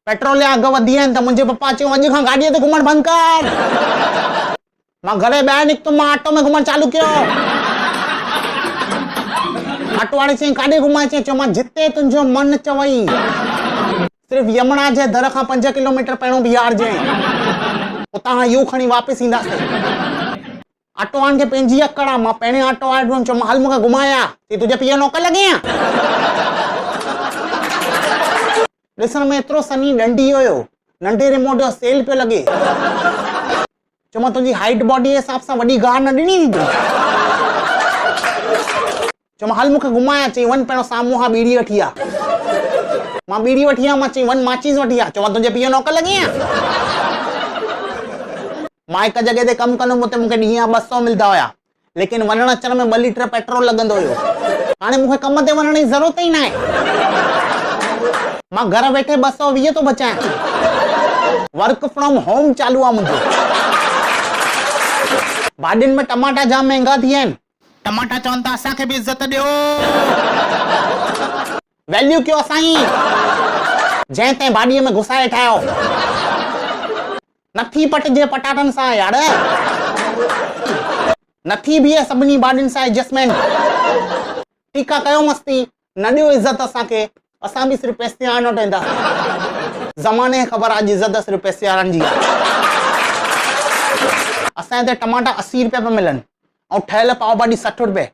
Petrol या अघ वधी आहिनि त मुंहिंजे पप्पा चयो अॼु खां गाॾीअ ते घुमण बंदि कर। मां घरे ॿाहिरि निकितुमि, मां ऑटो में घुमण चालू कयो। ऑटो वारे चई काॾे घुमाए? चयो मां जिते तुंहिंजो मन चवई। सिर्फ़ यमुना जे दर खां 5 किलोमीटर पहिरियों बीहारजे, उतां यू खणी वापसि ईंदासीं। ऑटो वारनि खे पंहिंजी अकड़ आहे। मां पहिरें ऑटो वारे वटि चयो हल मूंखे घुमाया। चई तुंहिंजे पीउ नौकर लॻे आ? ॾिसण में एतिरो सनी डंडी हुयो, नंढे रिमोट जो सेल पियो लॻे। चयो मां तुंहिंजी हाइट बॉडी जे हिसाब सां वॾी गार न ॾिनी हुई। चयो मां हल मूंखे घुमाया। चई वञ पहिरियों साम्हूं खां बीड़ी वठी आ। मां बीड़ी वठी आ। मां चई वञ माचीस वठी आ। चयो मां तुंहिंजे पीउ नौकर लॻे आ? मां हिकु जॻह ते कमु कंदुमि, उते मूंखे ॾींहं जा 200 मिलंदा हुया, लेकिन वञण अचण में 2 लीटर पेट्रोल लॻंदो हुयो। हाणे मूंखे कम ते वञण जी ज़रूरत ई न आहे। मां घर वेठे 220 थो बचायां। वर्क फ्रॉम होम चालू आहे मुंहिंजो। भाॼियुनि में टमाटा जाम महांगा थी विया आहिनि। टमाटा चवनि था असांखे बि इज़त ॾियो, वैल्यू कयो असांजी। जंहिं तंहिं भाॼीअ में घुसाए ठाहियो, नथी पटिजे पटाटनि सां यार, नथी बीहे सभिनी भाॼियुनि सां एडजस्टमेंट। ठीकु आहे कयो मस्ती, न ॾियो इज़त असांखे, असां बि सिर्फ़ु पैसे वारनि वटि वेंदा। ज़माने खे ख़बर आहे अॼु इज़त सिर्फ़ु पैसे वारनि जी आहे। असांजे हिते टमाटा 80 रुपए पिया मिलनि ऐं ठहियल पाव भाॼी 60 रुपए।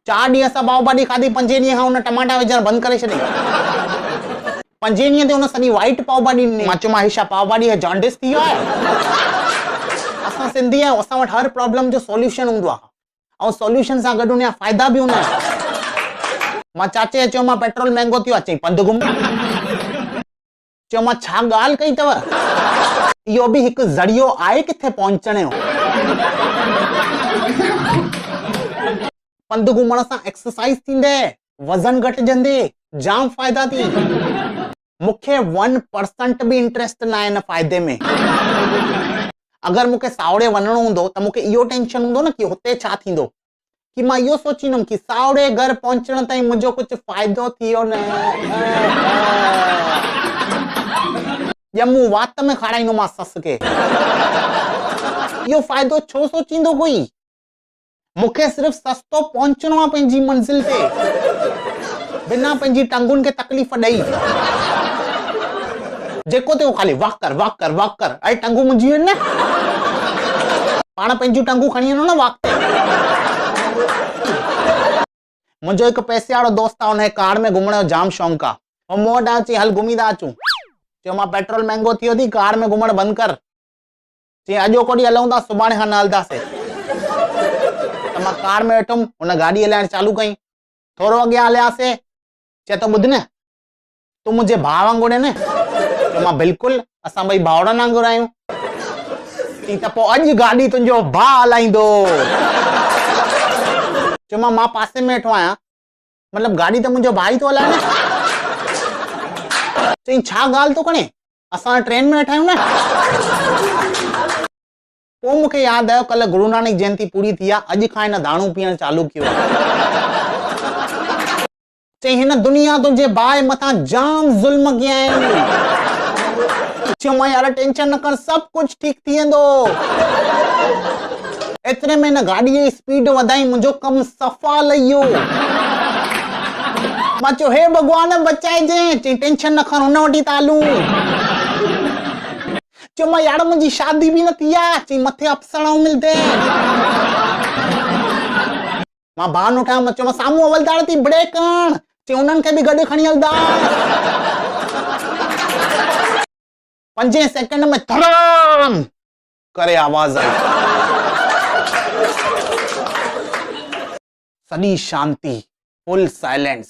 4 ॾींहं असां पाव भाॼी खाधी, 5 ॾींहं खां हुन टमाटा विझण बंदि करे छॾियईं। 5 ॾींहं ते हुन सॼी वाइट पाव भाॼी ॾिनी। मां चयो मां हिशा पाव भाॼी खे जॉन्डिस थी वियो आहे। असां सिंधी आहियूं, असां वटि हर प्रॉब्लम जो सॉल्यूशन हूंदो आहे ऐं सॉल्यूशन सां गॾु हुनजा फ़ाइदा बि हूंदा आहिनि। मां चाचे चयो मां पेट्रोल महांगो थियो आहे। चई पंधु घुम। चयो मां छा ॻाल्हि कई अथव? इहो बि हिकु ज़रियो आहे किथे पहुचण जो। पंधु घुमण सां एक्सरसाइज थींदे, वज़न घटिजंदे, जाम फ़ाइदा थी। मूंखे 1% बि इंटरेस्ट न आहे हिन फ़ाइदे में। अगरि मूंखे सावड़े वञणो हूंदो त मूंखे इहो टेंशन हूंदो न कि हुते छा थींदो, कि मां इहो सोचींदुमि कि सावड़े घर पहुचण ताईं मुंहिंजो कुझु फ़ाइदो थियो न। ॼमूं वात में खाराईंदोमांसि सस खे। इहो फ़ाइदो छो सोचींदो कोई? मूंखे सिर्फ़ु सस्तो पहुचणो आहे पंहिंजी मंज़िल ते, बिना पंहिंजी टंगुनि खे तकलीफ़ ॾेई। जेको थियो खाली वॉक कर वॉक कर वॉक कर। अरे टंगू मुंहिंजी आहिनि न, पाण पंहिंजूं टंगू खणी वञो न वॉक ते। मुंहिंजो हिकु पैसे वारो दोस्त आहे, हुनखे कार में घुमण जो जाम शौंक़ु आहे। ऐं मूं वटि अची हल घुमी था अचूं। चयो मां पेट्रोल महांगो थियो थी, कार में घुमण बंदि कर। चई अॼो कोॾी हलूं था, सुभाणे खां न हलंदासीं। त मां कार में वेठुमि, हुन गाॾी हलाइण चालू कई। थोरो अॻियां हलियासीं। चए तो ॿुध न, तूं मुंहिंजे भाउ वांगुरु आहे न? चयो मां बिल्कुलु, असां ॿई भाउरनि वांगुरु आहियूं। चई त पोइ अॼु गाॾी तुंहिंजो भाउ हलाईंदो। चयो मां पासे में वेठो आहियां, मतिलबु गाॾी त मुंहिंजो भाउ ई थो हलाए न। चई छा ॻाल्हि थो करे, असां ट्रेन में वेठा आहियूं न। पोइ मूंखे यादि आयो कल्ह गुरु नानक जयंती पूरी थी आहे, अॼु खां हिन दाणू पीअण चालू कयो। चई हिन दुनिया तुंहिंजे भाउ मथां जाम ज़ुल्म कया आहिनि। चयो मां यार टेंशन न कर, सभु कुझु ठीकु थी वेंदो। एतिरे में हिन गाॾीअ जी स्पीड वधाई, मुंहिंजो कमु सफ़ा लही वियो। मां चयो हे भॻवान बचाइजे। चई टेंशन न खण, हुन वटि था हलूं। चयो मां यार मुंहिंजी शादी बि न थी आहे। चई मथे अप्सराऊं मिलंदे। मां बहानो ठाहियो, मां चयो मां साम्हूं हवलदार थी ब्रेक करण। चई उन्हनि खे बि गॾु खणी हलंदा। 5 सेकंड में धड़ाम करे आवाज़ आई। सॼी शांती, फुल साइलेंस।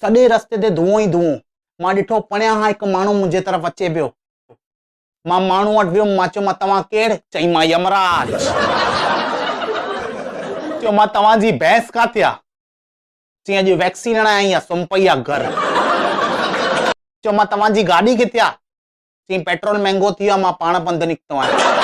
सॼे रस्ते ते धुओं ई धुओं। मां ॾिठो परियां खां हिकु माण्हू मुंहिंजे तरफ़ अचे पियो। मां माण्हू वटि वियुमि। मां चयो मां तव्हां केरु? चई मां यमराज। चयो मां तव्हांजी भैंस काथे आहे? चई अॼु वैक्सीन हणां आई आहे, सुम्ही पई आहे घर। चयो मां तव्हांजी गाॾी किथे आहे? चई पेट्रोल महांगो थी वियो आहे, मां पाण पंधु निकितो आहियां।